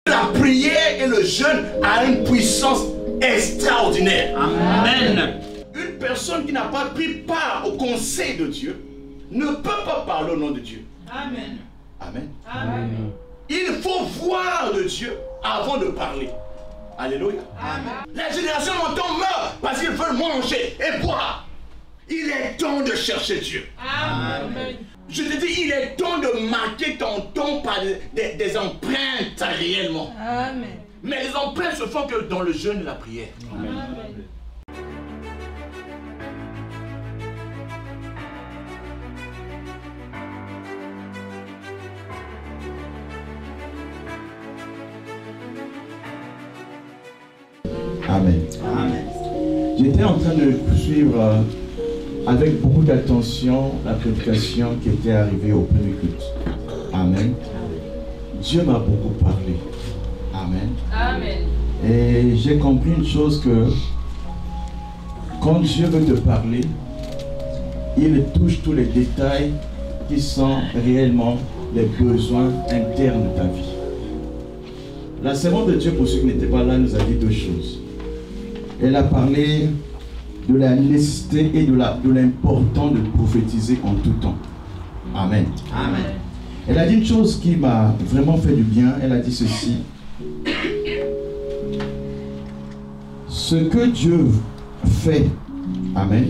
La prière et le jeûne a une puissance extraordinaire. Amen. Une personne qui n'a pas pris part au conseil de Dieu ne peut pas parler au nom de Dieu. Amen. Amen. Amen. Il faut voir de Dieu avant de parler. Alléluia. Amen. La génération d'antan meurt parce qu'ils veulent manger et boire. Il est temps de chercher Dieu. Amen. Je te dis, il est temps de marquer ton temps par des empreintes réellement. Amen. Mais les empreintes se font que dans le jeûne et la prière. Amen. Amen. Amen. J'étais en train de suivre avec beaucoup d'attention la prédication qui était arrivée au premier culte. Amen. Dieu m'a beaucoup parlé. Amen. Amen. Et j'ai compris une chose que quand Dieu veut te parler, il touche tous les détails qui sont réellement les besoins internes de ta vie. La servante de Dieu, pour ceux qui n'étaient pas là, nous a dit deux choses. Elle a parlé de la nécessité et de l'importance de prophétiser en tout temps. Amen. Amen. Elle a dit une chose qui m'a vraiment fait du bien. Elle a dit ceci. Ce que Dieu fait, amen,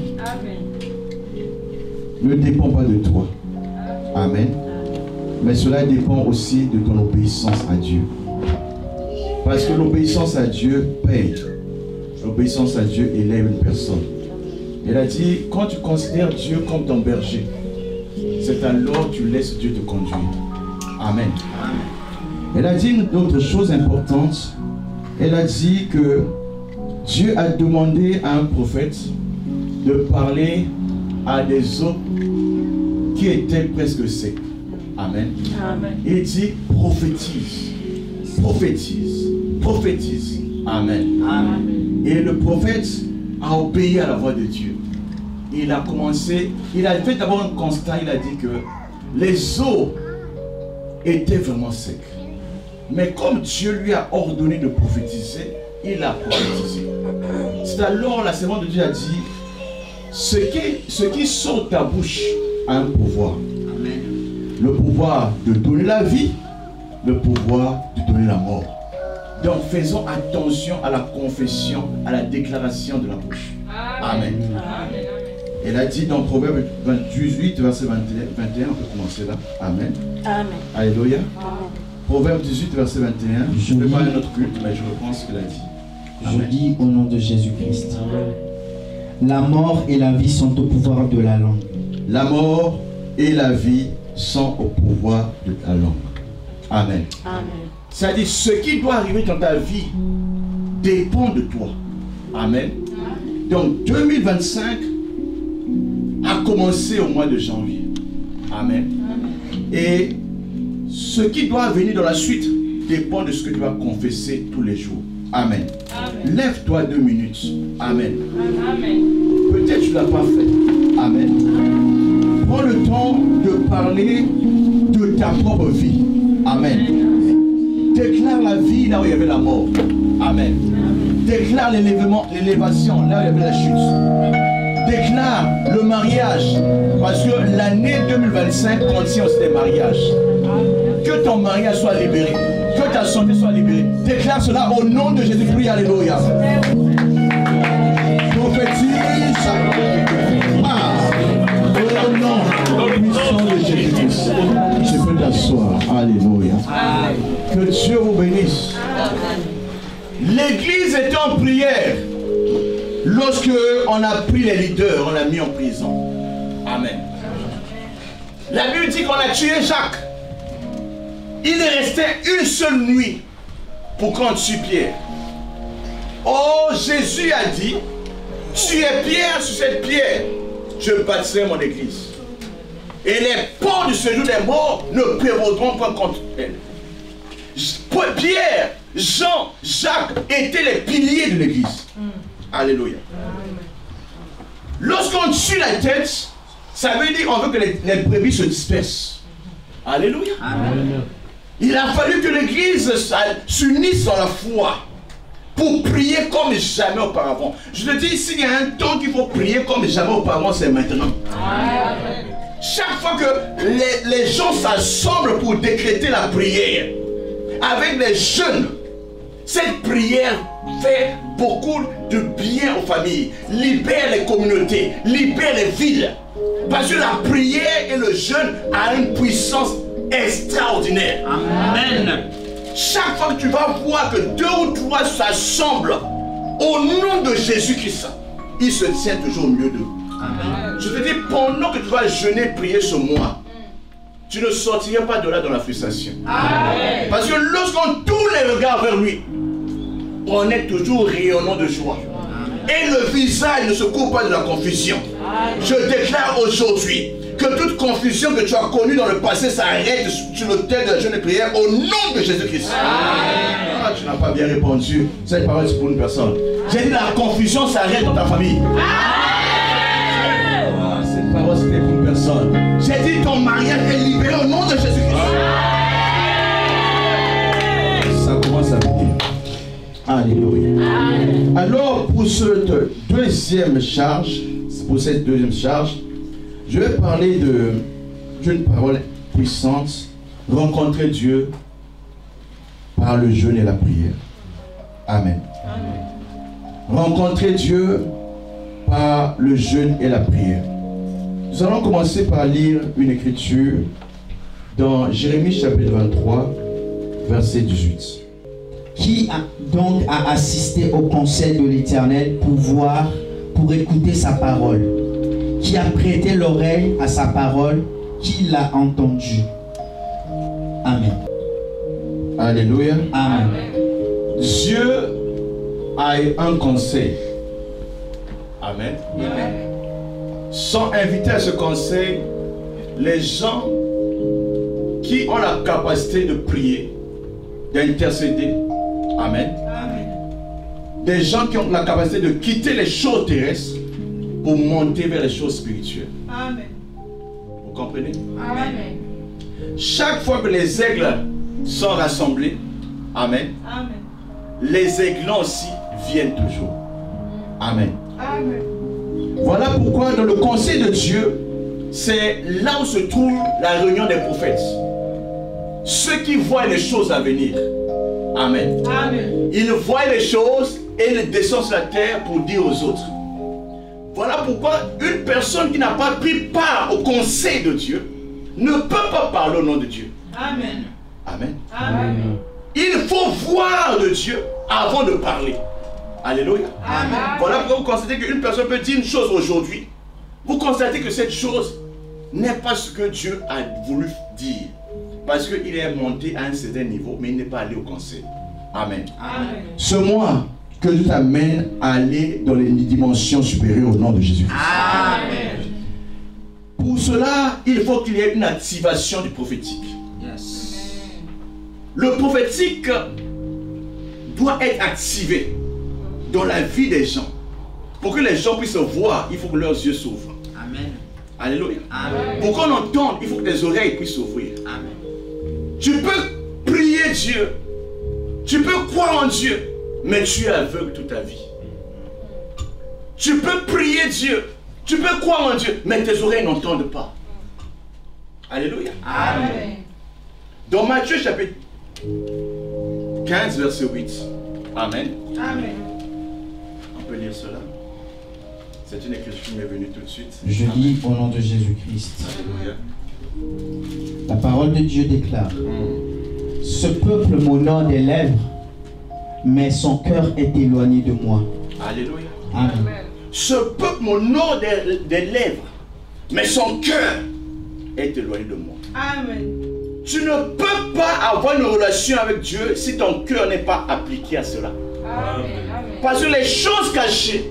ne dépend pas de toi. Amen. Mais cela dépend aussi de ton obéissance à Dieu. Parce que l'obéissance à Dieu paye. L'obéissance à Dieu élève une personne. Elle a dit, quand tu considères Dieu comme ton berger, c'est alors que tu laisses Dieu te conduire. Amen. Elle a dit une autre chose importante. Elle a dit que Dieu a demandé à un prophète de parler à des eaux qui étaient presque secs. Amen. Amen. Il dit prophétise, prophétise, prophétise. Amen. Amen. Et le prophète a obéi à la voix de Dieu. Il a commencé, il a fait d'abord un constat, il a dit que les eaux étaient vraiment secs. Mais comme Dieu lui a ordonné de prophétiser, il a prophétisé. C'est alors la servante de Dieu a dit, ce qui sort de ta bouche a un pouvoir. Amen. Le pouvoir de donner la vie, le pouvoir de donner la mort. Donc faisons attention à la confession, à la déclaration de la bouche. Amen. Amen. Elle a dit dans Proverbe 18, verset 21, on peut commencer là. Amen. Amen. Alléluia. Amen. Proverbe 18, verset 21. Je ne fais pas un autre culte, mais je reprends ce qu'elle a dit. Je dis au nom de Jésus-Christ. La mort et la vie sont au pouvoir de la langue. La mort et la vie sont au pouvoir de la langue. Amen. Amen. C'est-à-dire, ce qui doit arriver dans ta vie dépend de toi. Amen. Donc, 2025 a commencé au mois de janvier. Amen. Et ce qui doit venir dans la suite dépend de ce que tu vas confesser tous les jours. Amen. Lève-toi 2 minutes. Amen. Amen. Peut-être tu ne l'as pas fait. Amen. Prends le temps de parler de ta propre vie. Amen. Déclare la vie là où il y avait la mort. Amen. Déclare l'élévation là où il y avait la chute. Déclare le mariage. Parce que l'année 2025 contient aussi des mariages. Que ton mariage soit libéré. Que ta santé soit libérée. Déclare cela au nom de Jésus-Christ. Alléluia. Prophétise. Au nom puissant de Jésus-Christ. Tu peux t'asseoir. Alléluia. Que Dieu vous bénisse. L'église était en prière. Lorsque on a pris les leaders, on l'a mis en prison. Amen. La Bible dit qu'on a tué Jacques. Il est resté une seule nuit pour qu'on tue Pierre. Oh, Jésus a dit, tu es Pierre, sur cette pierre, je bâtirai mon église. Et les portes du séjour des morts ne prévaudront pas contre elle. Pierre, Jean, Jacques étaient les piliers de l'église. Alléluia. Lorsqu'on tue la tête, ça veut dire qu'on veut que les brebis se dispersent. Alléluia. Amen. Il a fallu que l'Église s'unisse dans la foi pour prier comme jamais auparavant. Je te dis, s'il y a un temps qu'il faut prier comme jamais auparavant, c'est maintenant. Amen. Chaque fois que les gens s'assemblent pour décréter la prière, avec les jeunes, cette prière fait beaucoup de bien aux familles, libère les communautés, libère les villes. Parce que la prière et le jeûne a une puissance extraordinaire. Amen. Chaque fois que tu vas voir que 2 ou 3 s'assemblent au nom de Jésus-Christ, il se tient toujours au milieu d'eux. Amen. Je te dis, pendant que tu vas jeûner, prier ce mois, tu ne sortiras pas de là dans la frustration. Amen. Parce que lorsqu'on tourne les regards vers lui, on est toujours rayonnant de joie. Et le visage ne se coupe pas de la confusion. Je déclare aujourd'hui que toute confusion que tu as connue dans le passé s'arrête sur l'autel de la jeûne et prière au nom de Jésus-Christ. Ah, tu n'as pas bien répondu. Cette parole c'est pour une personne. J'ai dit la confusion s'arrête dans ta famille. Ah, cette parole c'était pour une personne. J'ai dit ton mariage est libéré au nom de Jésus-Christ. Ça commence à venir. Alléluia. Alors pour cette deuxième charge, je vais parler d'une parole puissante, rencontrer Dieu par le jeûne et la prière. Amen. Rencontrer Dieu par le jeûne et la prière. Nous allons commencer par lire une écriture dans Jérémie chapitre 23, verset 18. Qui donc a assisté au conseil de l'Éternel pour écouter sa parole? Qui a prêté l'oreille à sa parole? Qui l'a entendu? Amen. Alléluia. Amen. Dieu a un conseil. Amen. Amen. Sont invités à ce conseil les gens qui ont la capacité de prier, d'intercéder. Amen. Amen. Des gens qui ont la capacité de quitter les choses terrestres pour monter vers les choses spirituelles. Amen. Vous comprenez? Amen. Chaque fois que les aigles sont rassemblés, Amen, Amen. les aiglons aussi viennent toujours. Amen. Amen. Voilà pourquoi dans le conseil de Dieu, c'est là où se trouve la réunion des prophètes. Ceux qui voient les choses à venir. Amen. Amen. Ils voient les choses et ils descendent sur la terre pour dire aux autres. Voilà pourquoi une personne qui n'a pas pris part au conseil de Dieu ne peut pas parler au nom de Dieu. Amen. Amen. Amen. Il faut voir de Dieu avant de parler. Alléluia. Amen. Voilà pourquoi vous constatez qu'une personne peut dire une chose aujourd'hui. Vous constatez que cette chose n'est pas ce que Dieu a voulu dire. Parce qu'il est monté à un certain niveau, mais il n'est pas allé au conseil. Amen. Amen. Ce mois, que Dieu t'amène à aller dans les dimensions supérieures au nom de Jésus-Christ. Amen. Pour cela, il faut qu'il y ait une activation du prophétique. Yes. Le prophétique doit être activé dans la vie des gens. Pour que les gens puissent voir, il faut que leurs yeux s'ouvrent. Amen. Alléluia. Amen. Pour qu'on entende, il faut que les oreilles puissent s'ouvrir. Amen. Tu peux prier Dieu, tu peux croire en Dieu, mais tu es aveugle toute ta vie. Tu peux prier Dieu, tu peux croire en Dieu, mais tes oreilles n'entendent pas. Alléluia. Amen. Dans Matthieu chapitre 15, verset 8. Amen. Amen. On peut lire cela. C'est une écriture qui m'est venue tout de suite. Je Amen. lis au nom de Jésus-Christ. Alléluia. La parole de Dieu déclare: ce peuple m'honore des lèvres, mais son cœur est éloigné de moi. Alléluia. Amen. Ce peuple m'honore des lèvres, mais son cœur est éloigné de moi. Amen. Tu ne peux pas avoir une relation avec Dieu si ton cœur n'est pas appliqué à cela. Amen. Parce que les choses cachées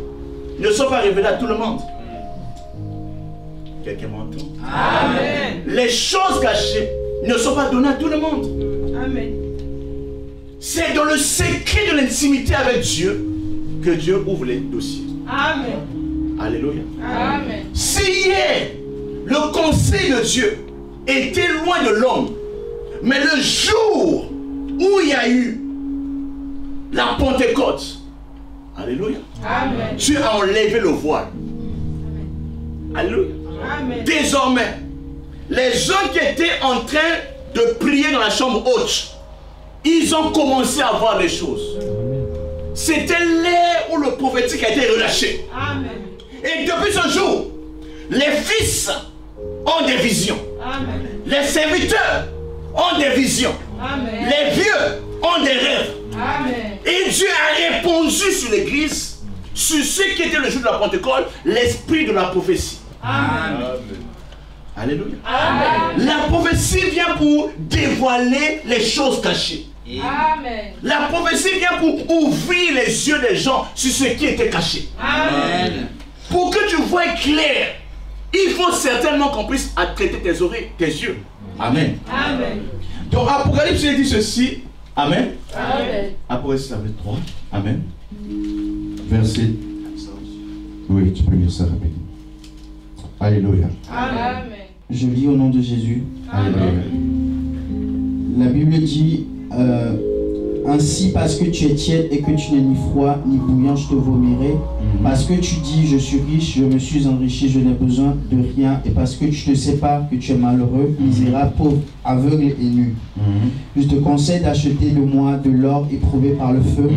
ne sont pas révélées à tout le monde. Quelqu'un m'entend? Amen. Les choses cachées ne sont pas données à tout le monde. Amen. C'est dans le secret de l'intimité avec Dieu que Dieu ouvre les dossiers. Amen. Alléluia. Amen. Si hier, le conseil de Dieu était loin de l'homme. Mais le jour où il y a eu la Pentecôte, alléluia, Amen. Dieu a enlevé le voile. Alléluia. Amen. Désormais, les gens qui étaient en train de prier dans la chambre haute, ils ont commencé à voir les choses. C'était l'ère où le prophétique a été relâché. Amen. Et depuis ce jour, les fils ont des visions. Amen. Les serviteurs ont des visions. Amen. Les vieux ont des rêves. Amen. Et Dieu a répandu sur l'église, sur ce qui était le jour de la Pentecôte, l'esprit de la prophétie. Amen. Alléluia. Amen. La prophétie vient pour dévoiler les choses cachées. Amen. La prophétie vient pour ouvrir les yeux des gens sur ce qui était caché. Amen. Pour que tu vois clair, il faut certainement qu'on puisse traiter tes oreilles, tes yeux. Amen. Amen. Donc Apocalypse dit ceci. Amen. Amen. Apocalypse 3. Amen. Verset. Oui, tu peux lire ça rapidement. Alléluia. Amen. Je lis au nom de Jésus. Alléluia. La Bible dit ainsi, parce que tu es tiède et que tu n'es ni froid ni bouillant, je te vomirai. Parce que tu dis je suis riche, je me suis enrichi, je n'ai besoin de rien. Et parce que tu ne sais pas que tu es malheureux, misérable, pauvre, aveugle et nu. Je te conseille d'acheter de moi de l'or éprouvé par le feu,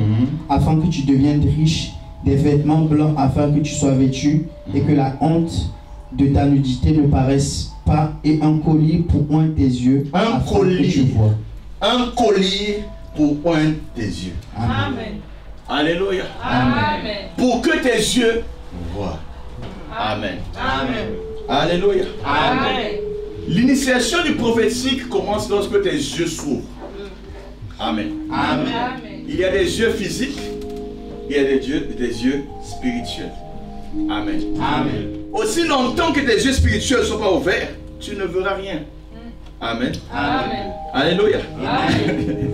afin que tu deviennes riche, des vêtements blancs afin que tu sois vêtu, et que la honte de ta nudité ne paraisse pas, et un collier pour oindre tes yeux, Un afin collier. que tu vois. Un collier pour oindre tes yeux. Amen. Alléluia. Amen. Pour que tes yeux voient. Amen. Amen. Alléluia. Amen. L'initiation du prophétique commence lorsque tes yeux s'ouvrent. Amen. Amen. Il y a des yeux physiques, il y a des yeux spirituels. Amen. Amen. Aussi longtemps que tes yeux spirituels ne sont pas ouverts, tu ne verras rien. Amen. Amen. Alléluia. Amen.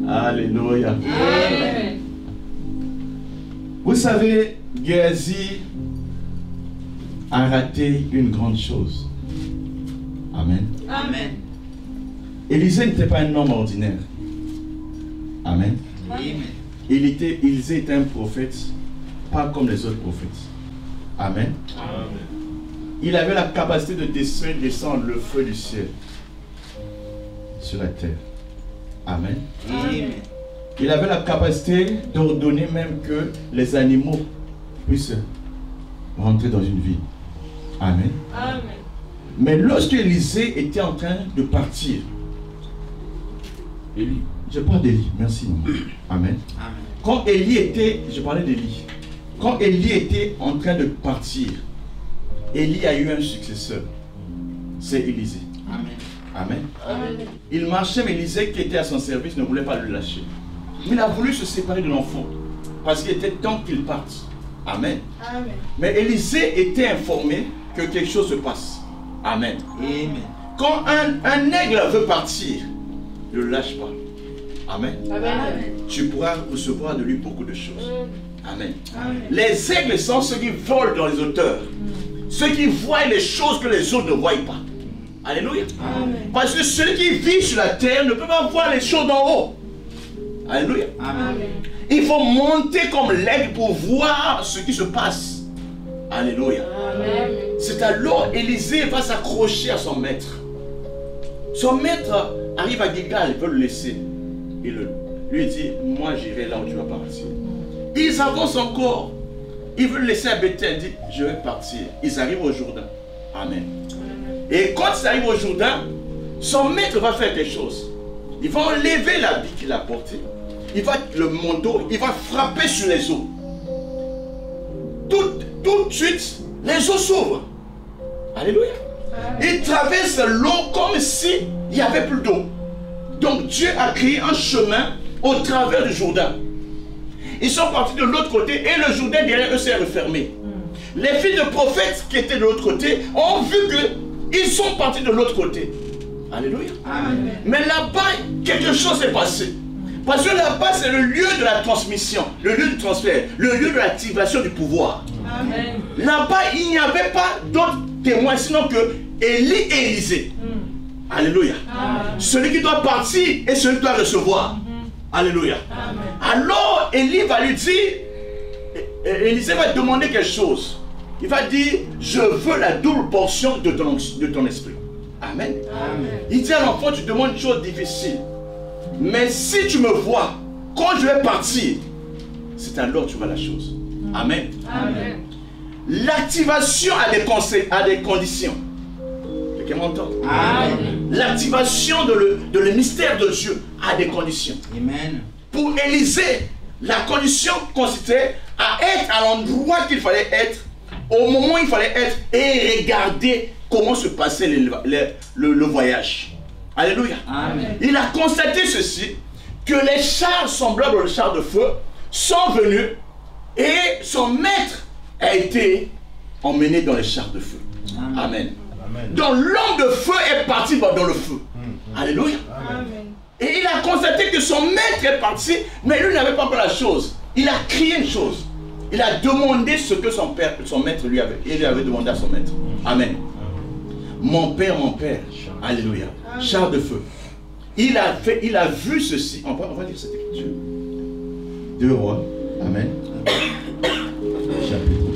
Alléluia. Amen. Vous savez, Géasi a raté une grande chose. Amen. Amen. Élisée n'était pas un homme ordinaire. Amen. Élisée était un prophète, pas comme les autres prophètes. Amen. Il avait la capacité de descendre le feu du ciel sur la terre. Amen. Il avait la capacité d'ordonner même que les animaux puissent rentrer dans une ville. Amen. Amen. Mais lorsque Élisée était en train de partir, Élie, je parle d'Élie, merci. Amen. Quand Élie était, je parlais d'Élie, quand Élie était en train de partir, Élie a eu un successeur, c'est Élisée. Amen. Amen. Il marchait, mais Élisée qui était à son service ne voulait pas le lâcher. Il a voulu se séparer de l'enfant, parce qu'il était temps qu'il parte. Amen. Amen. Mais Élisée était informé que quelque chose se passe. Amen. Quand un aigle veut partir, ne le lâche pas. Amen. Amen. Tu pourras recevoir de lui beaucoup de choses. Amen. Amen. Les aigles sont ceux qui volent dans les hauteurs. Ceux qui voient les choses que les autres ne voient pas. Alléluia. Amen. Parce que celui qui vit sur la terre ne peut pas voir les choses d'en haut. Alléluia. Amen. Il faut monter comme l'aigle pour voir ce qui se passe. Alléluia. Amen. C'est alors Élisée va s'accrocher à son maître. Son maître arrive à Gilgal, il veut le laisser. Il lui dit, moi j'irai là où tu vas partir. Ils avancent encore. Ils veulent le laisser à Bethel. Il dit, je vais partir. Ils arrivent au Jourdain. Amen. Et quand ils arrivent au Jourdain, son maître va faire quelque chose. Il va enlever l'habit qu'il a porté. Il va le manteau, il va frapper sur les eaux. Tout de suite, les eaux s'ouvrent. Alléluia. Il traverse l'eau comme s'il n'y avait plus d'eau. Donc Dieu a créé un chemin au travers du Jourdain. Ils sont partis de l'autre côté et le Jourdain derrière eux s'est refermé. Les filles de prophètes qui étaient de l'autre côté ont vu qu'ils sont partis de l'autre côté. Alléluia. Amen. Mais là-bas, quelque chose s'est passé. Parce que là-bas, c'est le lieu de la transmission, le lieu du transfert, le lieu de l'activation du pouvoir. Amen. Là-bas, il n'y avait pas d'autres témoins, sinon que Élie et Élisée. Alléluia. Celui qui doit partir et celui qui doit recevoir. Alléluia. Alors Élie va lui dire, Élisée va demander quelque chose. Il va dire, je veux la double portion de ton esprit. Amen. Il dit à l'enfant, tu demandes une chose difficile. Mais si tu me vois, quand je vais partir, c'est alors que tu vois la chose. Amen. L'activation a des conditions. Quelqu'un m'entend? L'activation de le mystère de Dieu a des conditions. Amen. Pour Élisée, la condition consistait à être à l'endroit qu'il fallait être, au moment où il fallait être, et regarder comment se passait le voyage. Alléluia. Amen. Il a constaté ceci, que les chars semblables aux chars de feu sont venus et son maître a été emmené dans les chars de feu. Amen. Donc l'homme de feu est parti dans le feu. Alléluia. Et il a constaté que son maître est parti, mais lui n'avait pas encore la chose. Il a crié une chose. Il a demandé ce que son maître lui avait. Il lui avait demandé à son maître. Amen. Mon père, alléluia, char de feu. Il a vu ceci. On va lire cette écriture. 2 Rois. Amen. Chapitre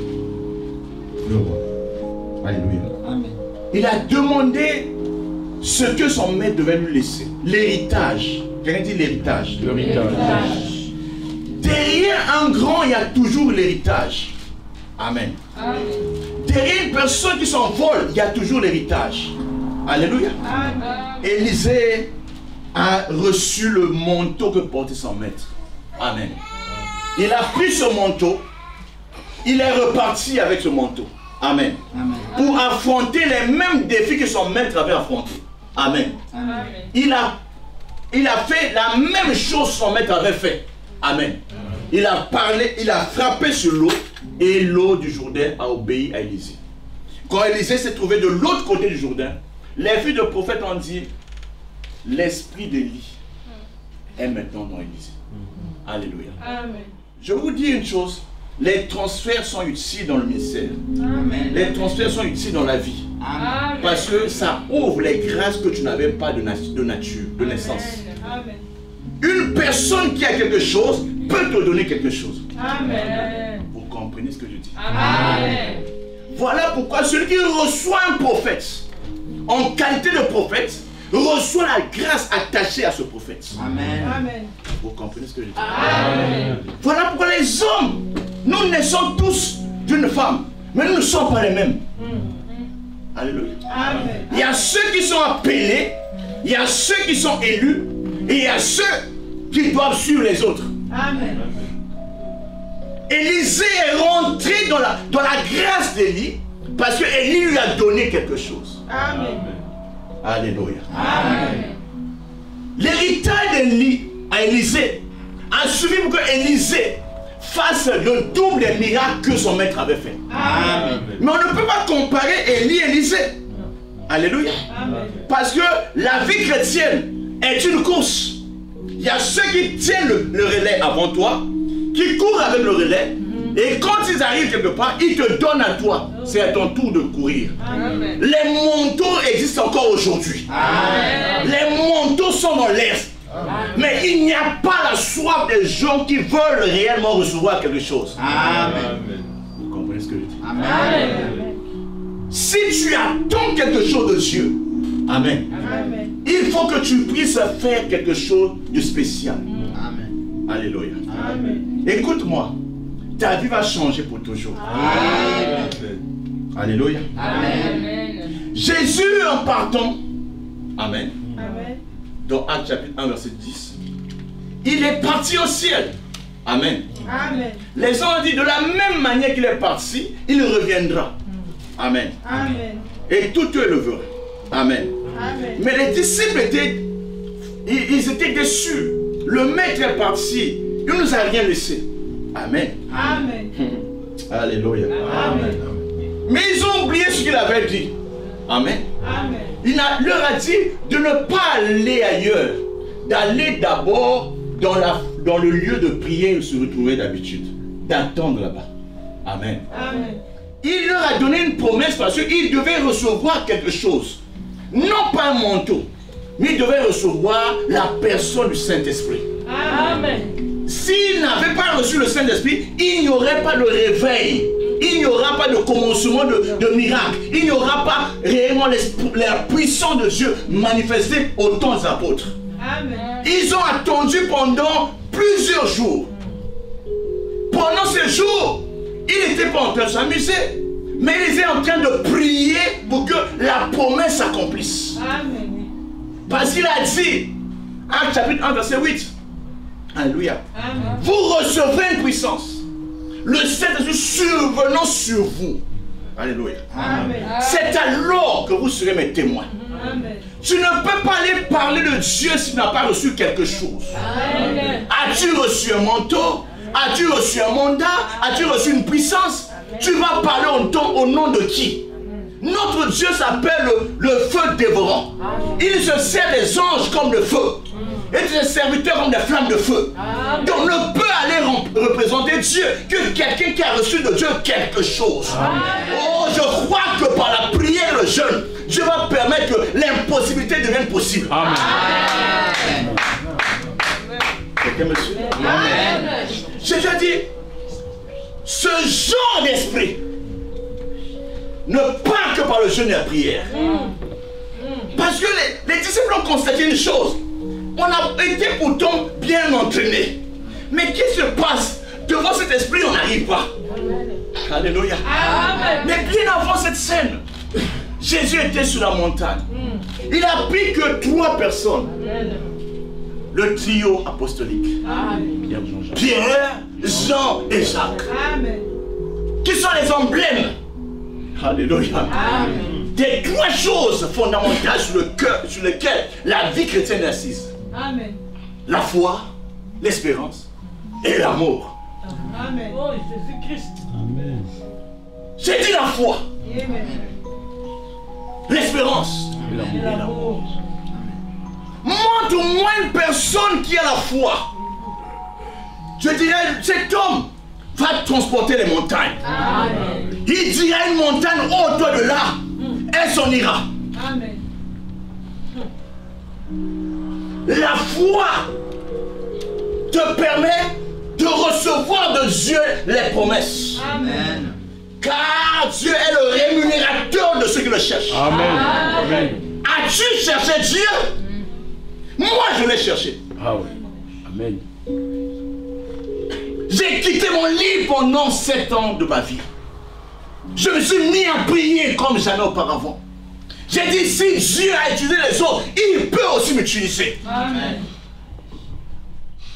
2 Rois. Alléluia. Amen. Il a demandé ce que son maître devait lui laisser. L'héritage. Quelqu'un dit l'héritage. Derrière un grand, il y a toujours l'héritage. Amen. Derrière une personne qui s'envole, il y a toujours l'héritage. Alléluia. Élisée a reçu le manteau que portait son maître. Amen. Il a pris ce manteau, il est reparti avec ce manteau. Amen. Pour affronter les mêmes défis que son maître avait affrontés. Amen. Il a fait la même chose que son maître avait fait. Amen. Il a parlé, il a frappé sur l'eau et l'eau du Jourdain a obéi à Élisée. Quand Élisée s'est trouvé de l'autre côté du Jourdain, les filles de prophètes ont dit, l'esprit d'Élie est maintenant dans Élisée. Alléluia. Amen. Je vous dis une chose, les transferts sont utiles dans le ministère. Amen. Les transferts sont utiles dans la vie. Amen. Parce que ça ouvre les grâces que tu n'avais pas de nature, de naissance. Amen. Une personne qui a quelque chose peut te donner quelque chose. Amen. Vous comprenez ce que je dis? Amen. Voilà pourquoi celui qui reçoit un prophète, en qualité de prophète, reçoit la grâce attachée à ce prophète. Amen. Amen. Vous comprenez ce que je dis? Amen. Voilà pourquoi les hommes, nous naissons tous d'une femme, mais nous ne sommes pas les mêmes. Alléluia. Amen. Il y a ceux qui sont appelés, il y a ceux qui sont élus, et il y a ceux qui doivent suivre les autres. Amen. Élisée est rentré dans la grâce d'Élie parce que Élie lui a donné quelque chose. Amen. Alléluia. Amen. L'héritage d'Élie à Élisée a suffi pour que Élisée fasse le double des miracles que son maître avait fait. Amen. Mais on ne peut pas comparer Élie et Élisée. Alléluia. Amen. Parce que la vie chrétienne est une course. Il y a ceux qui tiennent le relais avant toi, qui courent avec le relais, et quand ils arrivent quelque part, ils te donnent à toi. C'est à ton tour de courir. Amen. Les manteaux existent encore aujourd'hui. Les manteaux sont dans l'air. Mais il n'y a pas la soif des gens qui veulent réellement recevoir quelque chose. Amen. Vous comprenez ce que je dis? Amen. Si tu attends quelque chose de Dieu, amen, Amen. il faut que tu puisses faire quelque chose de spécial. Amen. Alléluia. Amen. Écoute-moi, ta vie va changer pour toujours. Amen. Alléluia. Amen. Jésus en partant, amen, Amen. dans Actes chapitre 1 verset 10, il est parti au ciel. Amen. Amen. Les gens ont dit de la même manière qu'il est parti, il reviendra. Amen. Amen. Et tout eux le verront. Amen. Amen. Mais les disciples ils étaient déçus. Le maître est parti. Il ne nous a rien laissé. Amen. Amen. Alléluia. Amen. Mais ils ont oublié ce qu'il avait dit. Amen. Amen. Il leur a dit de ne pas aller ailleurs. D'aller d'abord dans le lieu de prière où se retrouvait d'habitude. D'attendre là-bas. Amen. Amen. il leur a donné une promesse parce qu'ils devaient recevoir quelque chose. Non pas un manteau, mais ils devaient recevoir la personne du Saint-Esprit. Amen. S'ils n'avaient pas reçu le Saint-Esprit, il n'y aurait pas de réveil. Il n'y aura pas de commencement de miracle. Il n'y aura pas réellement la puissance de Dieu manifestée au temps des apôtres. Amen. Ils ont attendu pendant plusieurs jours. Pendant ces jours, ils n'étaient pas en train de s'amuser, mais ils étaient en train de prier pour que la promesse s'accomplisse. Amen. Parce qu'il a dit, Actes chapitre 1, verset 8, Alléluia, Amen. vous recevez une puissance, le Saint-Esprit survenant sur vous. Alléluia. Amen. C'est alors que vous serez mes témoins. Amen. Tu ne peux pas aller parler de Dieu si tu n'as pas reçu quelque chose. Amen. As-tu reçu un manteau? As-tu reçu un mandat? As-tu reçu une puissance? Tu vas parler au nom de qui? Notre Dieu s'appelle le feu dévorant. Il se sert des anges comme le feu. Et des serviteurs comme des flammes de feu. Donc on ne peut aller représenter Dieu que quelqu'un qui a reçu de Dieu quelque chose. Oh, je crois que par la prière et le jeûne, Dieu va permettre que l'impossibilité devienne possible. Amen. Quelqu'un me suit? Amen. J'ai déjà dit, ce genre d'esprit ne part que par le jeûne et la prière. Parce que les disciples ont constaté une chose. On a été pourtant bien entraînés. Mais qu'est-ce qui se passe? Devant cet esprit, on n'arrive pas. Alléluia. Amen. Mais bien avant cette scène, Jésus était sur la montagne. Il a pris que 3 personnes. Le trio apostolique. Amen. Pierre, Jean et Jacques. Amen. Qui sont les emblèmes. Alléluia. Amen. Des 3 choses fondamentales sur lesquelles la vie chrétienne est assise. Amen. La foi, l'espérance et l'amour. Amen. Oh, Jésus-Christ. Amen. J'ai dit la foi, Amen. l'espérance et l'amour. Montre-moi une personne qui a la foi. Je dirais, cet homme va transporter les montagnes. Amen. Il dira une montagne, oh toi de là, elle s'en ira. Amen. La foi te permet de recevoir de Dieu les promesses. Amen. Car Dieu est le rémunérateur de ceux qui le cherchent. Amen. Amen. As-tu cherché Dieu? Moi je l'ai cherché. Ah oui. Amen. J'ai quitté mon lit pendant 7 ans de ma vie. Je me suis mis à prier comme jamais auparavant. J'ai dit, si Dieu a utilisé les autres, il peut aussi m'utiliser. Amen.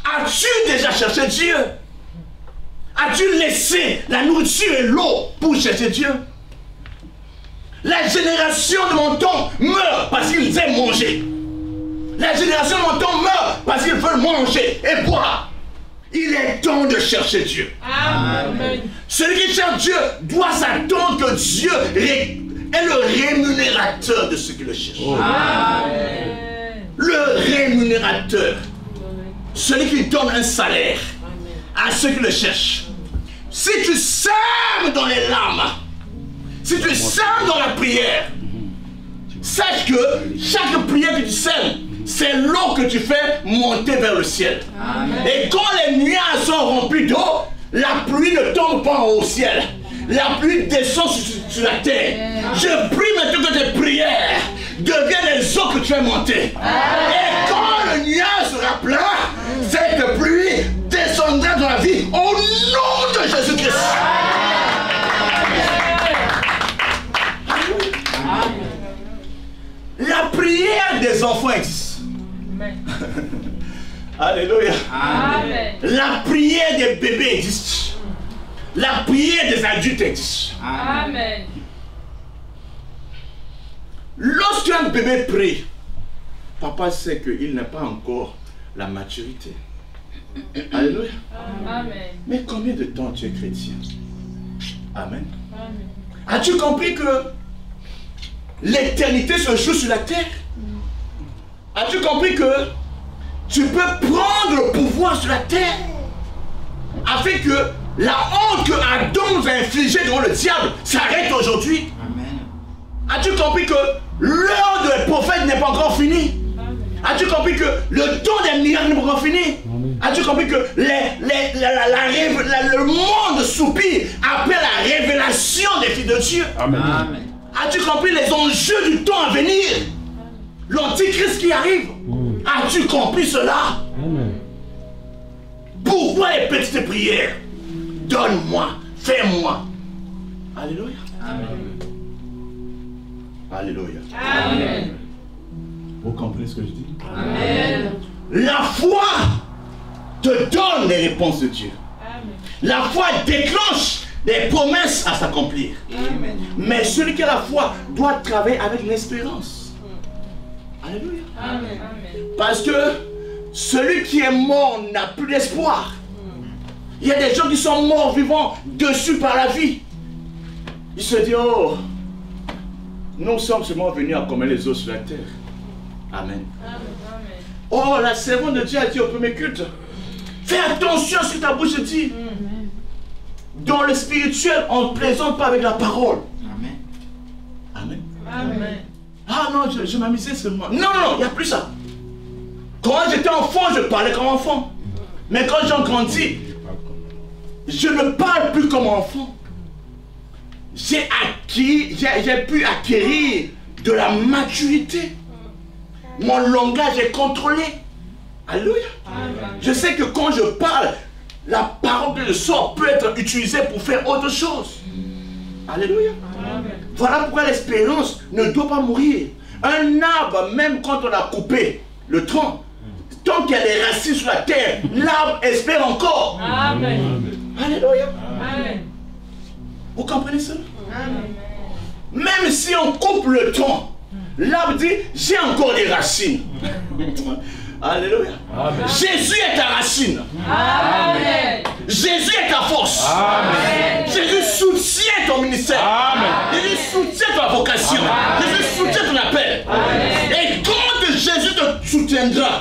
As-tu déjà cherché Dieu? As-tu laissé la nourriture et l'eau pour chercher Dieu? La génération de mon temps meurt parce qu'ils aiment manger. La génération de mon temps meurt parce qu'ils veulent manger et boire. Il est temps de chercher Dieu. Amen. Celui qui cherche Dieu doit s'attendre que Dieu est le rémunérateur de ceux qui le cherchent. Amen. Le rémunérateur. Celui qui donne un salaire à ceux qui le cherchent. Si tu sèmes dans les larmes, si tu sèmes dans la prière, sache que chaque prière que tu sèmes, c'est l'eau que tu fais monter vers le ciel. Amen. Et quand les nuages sont remplis d'eau, la pluie ne tombe pas au ciel. La pluie descend sur la terre. Je prie maintenant que tes prières deviennent les eaux que tu as montées. Et quand le nuage sera plein, cette pluie descendra dans la vie au nom de Jésus-Christ. La prière des enfants existe. Alléluia. Amen. La prière des bébés existe. La prière des adultes existe. Amen. Lorsqu'un bébé prie, papa sait qu'il n'a pas encore la maturité. Alléluia. Amen. Mais combien de temps tu es chrétien? Amen. Amen. As-tu compris que l'éternité se joue sur la terre? As-tu compris que tu peux prendre le pouvoir sur la terre afin que La honte que Adam nous a infligée devant le diable s'arrête aujourd'hui. Amen. As-tu compris que l'heure des prophètes n'est pas encore finie? As-tu compris que le temps des miracles n'est pas encore fini? As-tu compris que le monde soupire après la révélation des filles de Dieu? Amen. Amen. As-tu compris les enjeux du temps à venir? L'antichrist qui arrive. As-tu compris cela? Amen. Pourquoi les petites prières? Donne-moi, fais-moi. Alléluia. Amen. Alléluia. Amen. Vous comprenez ce que je dis? Amen. La foi te donne les réponses de Dieu. Amen. La foi déclenche des promesses à s'accomplir. Amen. Mais celui qui a la foi doit travailler avec l'espérance. Alléluia. Amen. Parce que celui qui est mort n'a plus d'espoir. Il y a des gens qui sont morts vivants dessus par la vie. Ils se disent, oh, nous sommes seulement venus à commettre les os sur la terre. Amen. Oh, la servante de Dieu a dit au premier culte, fais attention à ce que ta bouche dit. Dans le spirituel, on ne plaisante pas avec la parole. Amen. Amen. Amen. Ah non, je m'amusais seulement. Non, non, il n'y a plus ça. Quand j'étais enfant, je parlais comme enfant. Mais quand j'ai grandi, je ne parle plus comme enfant. J'ai pu acquérir de la maturité. Mon langage est contrôlé. Alléluia. Je sais que quand je parle, la parole que je sors peut être utilisée pour faire autre chose. Alléluia. Voilà pourquoi l'espérance ne doit pas mourir. Un arbre, même quand on a coupé le tronc, tant qu'il y a des racines sur la terre, l'arbre espère encore. Amen. Alléluia. Amen. Vous comprenez ça? Même si on coupe le tronc, l'arbre dit, j'ai encore des racines. Alléluia. Amen. Jésus est ta racine. Amen. Jésus est ta force. Amen. Jésus soutient ton ministère. Amen. Jésus soutient ta vocation. Jésus soutient ton appel. Et quand Jésus te soutiendra,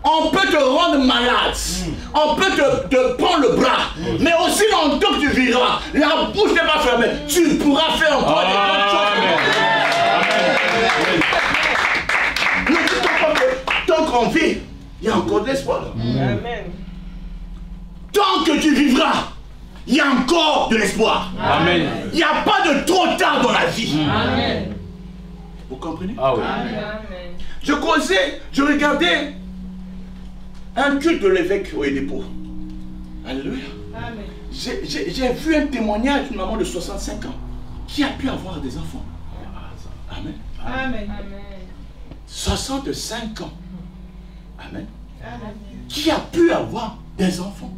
on peut te rendre malade, on peut te prendre le bras, mais aussi longtemps que tu vivras, la bouche n'est pas fermée, tu pourras faire encore des bonnes choses. Ne dis pas que tant qu'on vit, il y a encore de l'espoir. Tant que tu vivras, il y a encore de l'espoir. Amen. Il n'y a pas de trop tard dans la vie. Amen. Vous comprenez? Ah oui. Amen. Je regardais un culte de l'évêque au dépôt. Alléluia. Amen. J'ai vu un témoignage d'une maman de 65 ans qui a pu avoir des enfants. Amen. Amen. 65 ans. Amen. Amen. Qui a pu avoir des enfants.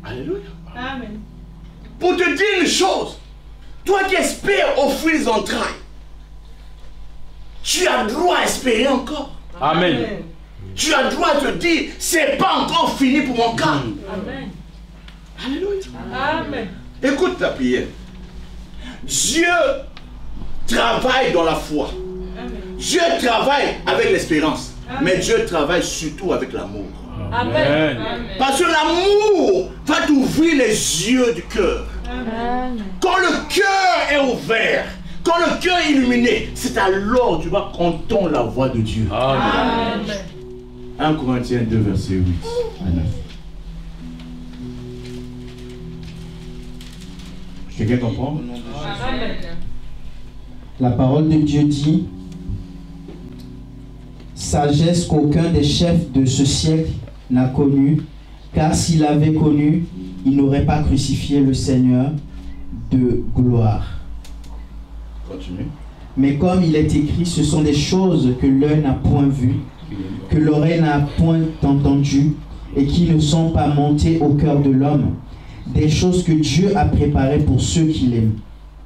Alléluia. Amen. Pour te dire une chose, toi qui espères offrir les entrailles, tu as droit à espérer encore. Amen. Tu as droit à te dire, c'est pas encore fini pour mon cas. Amen. Alléluia. Amen. Écoute ta prière. Dieu travaille dans la foi. Dieu travaille avec l'espérance. Mais Dieu travaille surtout avec l'amour. Amen. Parce que l'amour va t'ouvrir les yeux du cœur. Quand le cœur est ouvert, quand le cœur est illuminé, c'est alors que tu vas entendre la voix de Dieu. Amen. 1 Corinthiens 2, verset 8 à 9. Quelqu'un comprend? Amen. La parole de Dieu dit, sagesse qu'aucun des chefs de ce siècle n'a connue, car s'il avait connu, il n'aurait pas crucifié le Seigneur de gloire. Continue. Mais comme il est écrit, ce sont des choses que l'œil n'a point vues, que l'oreille n'a point entendues, et qui ne sont pas montées au cœur de l'homme, des choses que Dieu a préparées pour ceux qui l'aiment.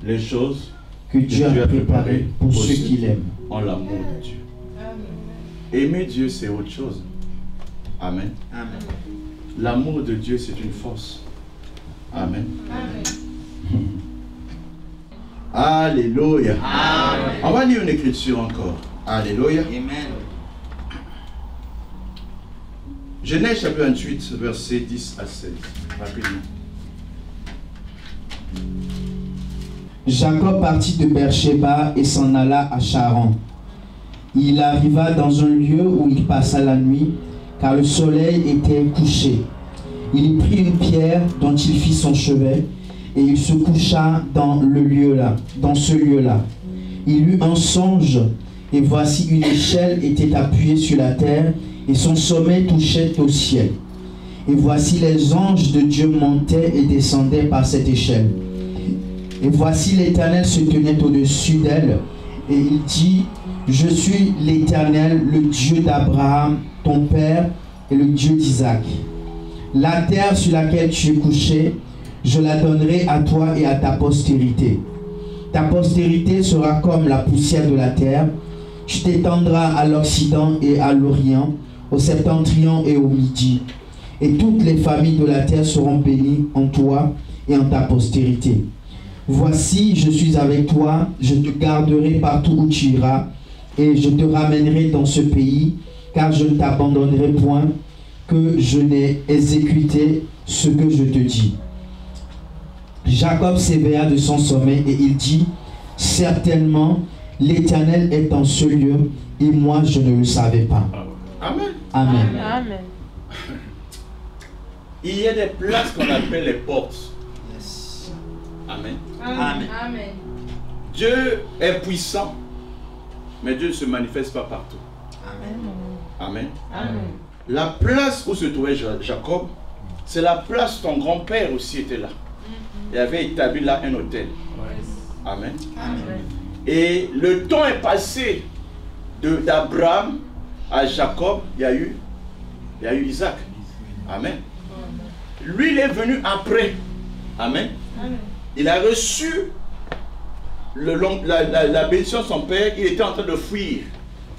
Les choses Que Dieu a préparées pour ceux qui l'aiment. en l'amour de Dieu. Aimer Dieu, c'est autre chose. Amen. Amen. L'amour de Dieu, c'est une force. Amen. Alléluia. Amen. On va lire une écriture encore. Alléluia. Amen. Genèse chapitre 28, versets 10 à 16. Rapidement. Jacob partit de Beersheba et s'en alla à Charan. Il arriva dans un lieu où il passa la nuit, car le soleil était couché. Il y prit une pierre dont il fit son chevet, et il se coucha dans ce lieu-là. Il eut un songe, et voici une échelle était appuyée sur la terre, et son sommet touchait au ciel. Et voici les anges de Dieu montaient et descendaient par cette échelle. Et voici l'Éternel se tenait au-dessus d'elle, et il dit, je suis l'Éternel, le Dieu d'Abraham, ton père, et le Dieu d'Isaac. La terre sur laquelle tu es couché, je la donnerai à toi et à ta postérité. Ta postérité sera comme la poussière de la terre. Tu t'étendras à l'Occident et à l'Orient, au septentrion et au Midi. Et toutes les familles de la terre seront bénies en toi et en ta postérité. Voici, je suis avec toi, je te garderai partout où tu iras, et je te ramènerai dans ce pays, car je ne t'abandonnerai point, que je n'ai exécuté ce que je te dis. Jacob s'éveilla de son sommeil et il dit, certainement, l'Éternel est en ce lieu, et moi je ne le savais pas. Amen. Amen. Amen. Il y a des places qu'on appelle les portes. Amen. Amen. Amen. Dieu est puissant, mais Dieu ne se manifeste pas partout. Amen. Amen. La place où se trouvait Jacob, c'est la place où ton grand-père aussi était là. Il avait établi là un hôtel. Amen. Amen. Et le temps est passé d'Abraham à Jacob, il y a eu Isaac. Amen. Lui, il est venu après. Amen. Amen. Il a reçu la bénédiction de son père, il était en train de fuir.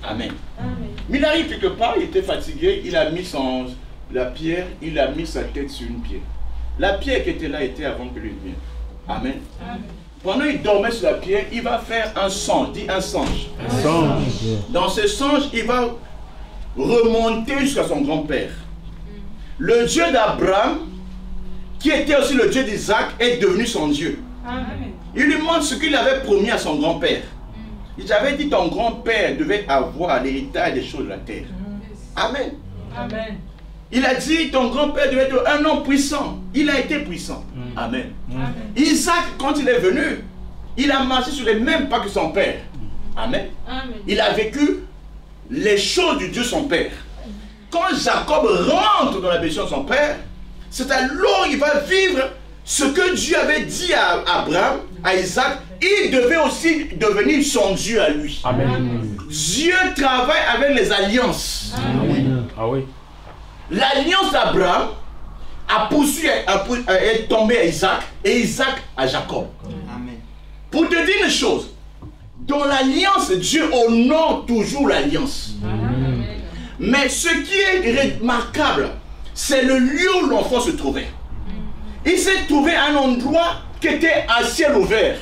Amen. Amen. Mais il arrive quelque part, il était fatigué, il a mis la pierre, il a mis sa tête sur une pierre. La pierre qui était là était avant que lui vienne. Amen. Amen. Pendant qu'il dormait sur la pierre, il va faire un songe, dit un songe. Un songe. Dans ce songe, il va remonter jusqu'à son grand-père. Le Dieu d'Abraham, qui était aussi le Dieu d'Isaac, est devenu son Dieu. Amen. Il lui montre ce qu'il avait promis à son grand-père. Il avait dit ton grand-père devait avoir l'héritage des choses de la terre. Amen. Amen. Il a dit ton grand-père devait être un homme puissant. Il a été puissant. Amen. Amen. Isaac, quand il est venu, il a marché sur les mêmes pas que son père. Amen. Amen. Il a vécu les choses du Dieu son père. Quand Jacob rentre dans la bénédiction de son père, c'est alors qu'il va vivre ce que Dieu avait dit à Abraham, à Isaac. Il devait aussi devenir son Dieu à lui. Amen. Dieu travaille avec les alliances. Amen. Ah oui. L'alliance d'Abraham a poursuivi, est tombée à Isaac et Isaac à Jacob. Amen. Pour te dire une chose, dans l'alliance, Dieu honore toujours l'alliance. Amen. Mais ce qui est remarquable, c'est le lieu où l'enfant se trouvait. Il s'est trouvé à un endroit qui était à ciel ouvert.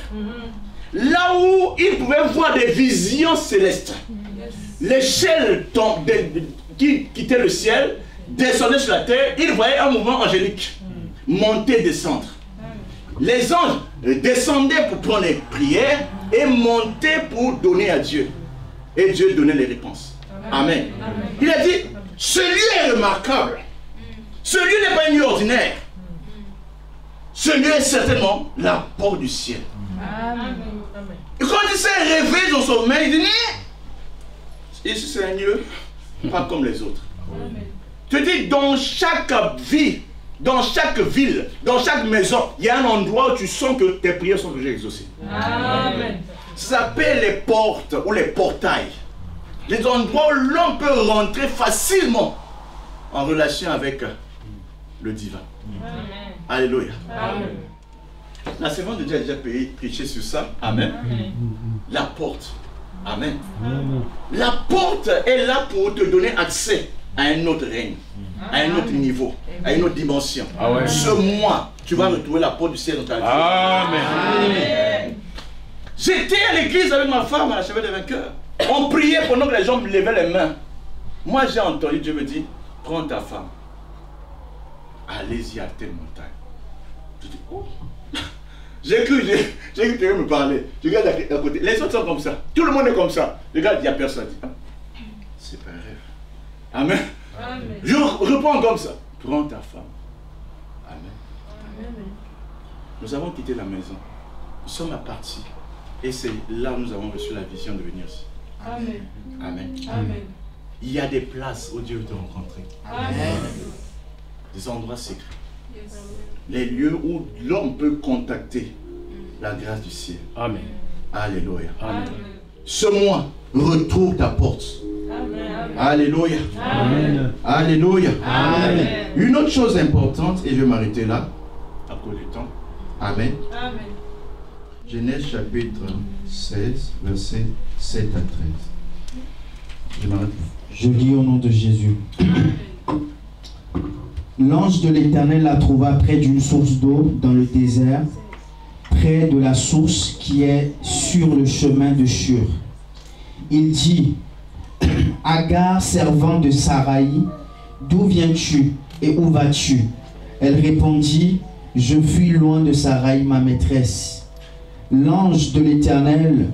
Là où il pouvait voir des visions célestes. L'échelle qui quittait le ciel, descendait sur la terre, il voyait un mouvement angélique. Monter, descendre. Les anges descendaient pour prendre les prières et montaient pour donner à Dieu. Et Dieu donnait les réponses. Amen. Il a dit, ce lieu est remarquable. Ce lieu n'est pas un lieu ordinaire. Ce lieu est certainement la porte du ciel. Amen. Et quand il s'est réveillé dans son sommeil, il dit, ici c'est un lieu pas comme les autres. Tu dis, dans chaque vie, dans chaque ville, dans chaque maison, il y a un endroit où tu sens que tes prières sont déjà exaucées. Amen. Ça s'appelle les portes ou les portails. Les endroits où l'on peut rentrer facilement en relation avec le divin. Amen. Alléluia. Amen. La servante de Dieu a déjà prêché sur ça. Amen. Amen. La porte. Amen. La porte est là pour te donner accès à un autre règne, à un autre niveau, à une autre dimension. Ah ouais. Ce mois, tu vas retrouver la porte du ciel dans ta vie. Amen. Amen. J'étais à l'église avec ma femme à la cheveux des vainqueurs. On priait pendant que les gens me levaient les mains. Moi, j'ai entendu Dieu me dire, prends ta femme. allez-y à telle montagne. Je dis, oh. J'ai cru que tu allais me parler. Je regarde à côté. Les autres sont comme ça. Tout le monde est comme ça. Je regarde, il n'y a personne. C'est pas un rêve. Amen. Amen. Je reprends comme ça. Prends ta femme. Amen. Amen. Nous avons quitté la maison. Nous sommes partis. Et c'est là où nous avons reçu la vision de venir ici. Amen. Amen. Amen. Il y a des places où Dieu veut te rencontrer. Amen. Des endroits secrets. Les lieux où l'homme peut contacter la grâce du ciel. Amen. Alléluia. Amen. Ce mois, retrouve ta porte. Amen. Alléluia. Amen. Alléluia. Amen. Une autre chose importante, et je vais m'arrêter là, à cause du temps. Amen. Amen. Genèse chapitre 16, versets 7 à 13. Je m'arrête. Je lis au nom de Jésus. L'ange de l'Éternel la trouva près d'une source d'eau dans le désert, près de la source qui est sur le chemin de Shur. Il dit, Agar, servante de Saraï, d'où viens-tu et où vas-tu? Elle répondit, je fuis loin de Saraï, ma maîtresse. L'ange de l'Éternel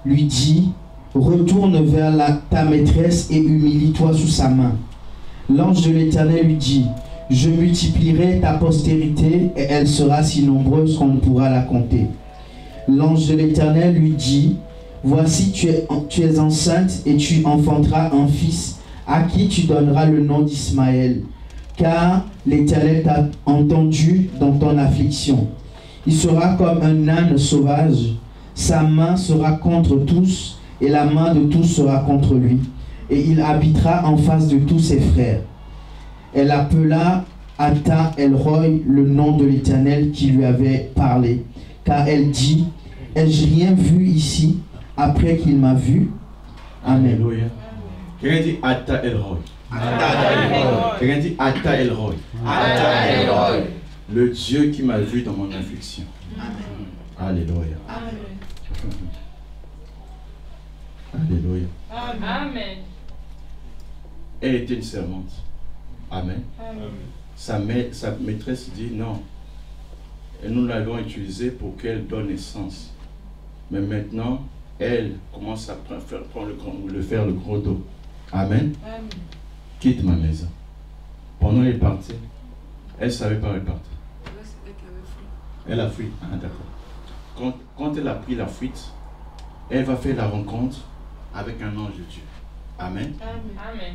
lui dit, retourne vers ta maîtresse et humilie-toi sous sa main. L'ange de l'Éternel lui dit, je multiplierai ta postérité et elle sera si nombreuse qu'on ne pourra la compter. L'ange de l'Éternel lui dit, voici tu es enceinte et tu enfanteras un fils à qui tu donneras le nom d'Ismaël, car l'Éternel t'a entendu dans ton affliction. Il sera comme un âne sauvage, sa main sera contre tous et la main de tous sera contre lui, et il habitera en face de tous ses frères. Elle appela Ata El-Roi le nom de l'Éternel qui lui avait parlé, car elle dit, ai-je rien vu ici après qu'il m'a vu? Amen. Alléluia. Quelqu'un dit Ata El-Roi. Quelqu'un dit Ata El-Roi. Le Dieu qui m'a vu dans mon affliction. Alléluia. Alléluia. Amen. Elle était une servante. Amen. Sa maîtresse dit non. Et nous l'avons utilisée pour qu'elle donne naissance. Mais maintenant, elle commence à faire le gros dos. Amen. Quitte ma maison. Pendant qu'elle partait, elle ne savait pas où elle partait. Elle a fui. Ah, d'accord. Quand elle a pris la fuite, elle va faire la rencontre avec un ange de Dieu. Amen. Amen.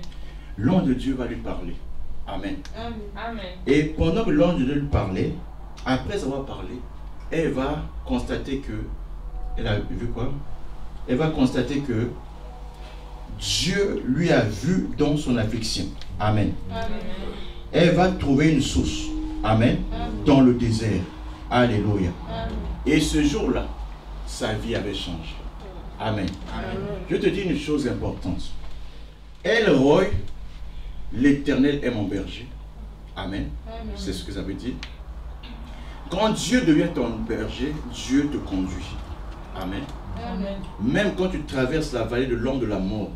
L'ange de Dieu va lui parler. Amen. Amen. Et pendant que l'ange de Dieu lui parlait, après avoir parlé, elle va constater que, elle a vu quoi? Elle va constater que Dieu lui a vu dans son affliction. Amen. Amen. Elle va trouver une source. Amen. Dans le désert. Alléluia. Et ce jour-là, sa vie avait changé. Amen. Je te dis une chose importante. El-Roi, l'Éternel est mon berger. Amen. C'est ce que ça veut dire. Quand Dieu devient ton berger, Dieu te conduit. Amen. Même quand tu traverses la vallée de l'ombre de la mort,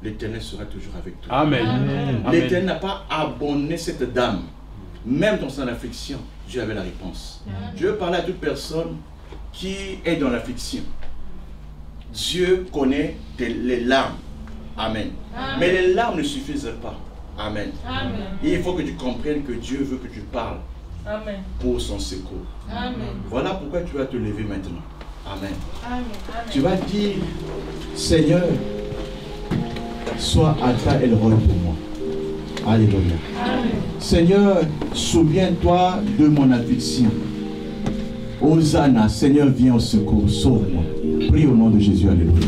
l'Éternel sera toujours avec toi. Amen. L'Éternel n'a pas abandonné cette dame. Même dans son affliction, Dieu avait la réponse. Je veux parler à toute personne qui est dans l'affliction. Dieu connaît les larmes. Amen. Mais les larmes ne suffisent pas. Amen. Et il faut que tu comprennes que Dieu veut que tu parles pour son secours. Voilà pourquoi tu vas te lever maintenant. Amen. Tu vas dire, Seigneur, sois Alpha et le roi pour moi. Alléluia. Seigneur, souviens-toi de mon affliction. Hosanna, Seigneur, viens au secours, sauve-moi. Prie au nom de Jésus. Alléluia.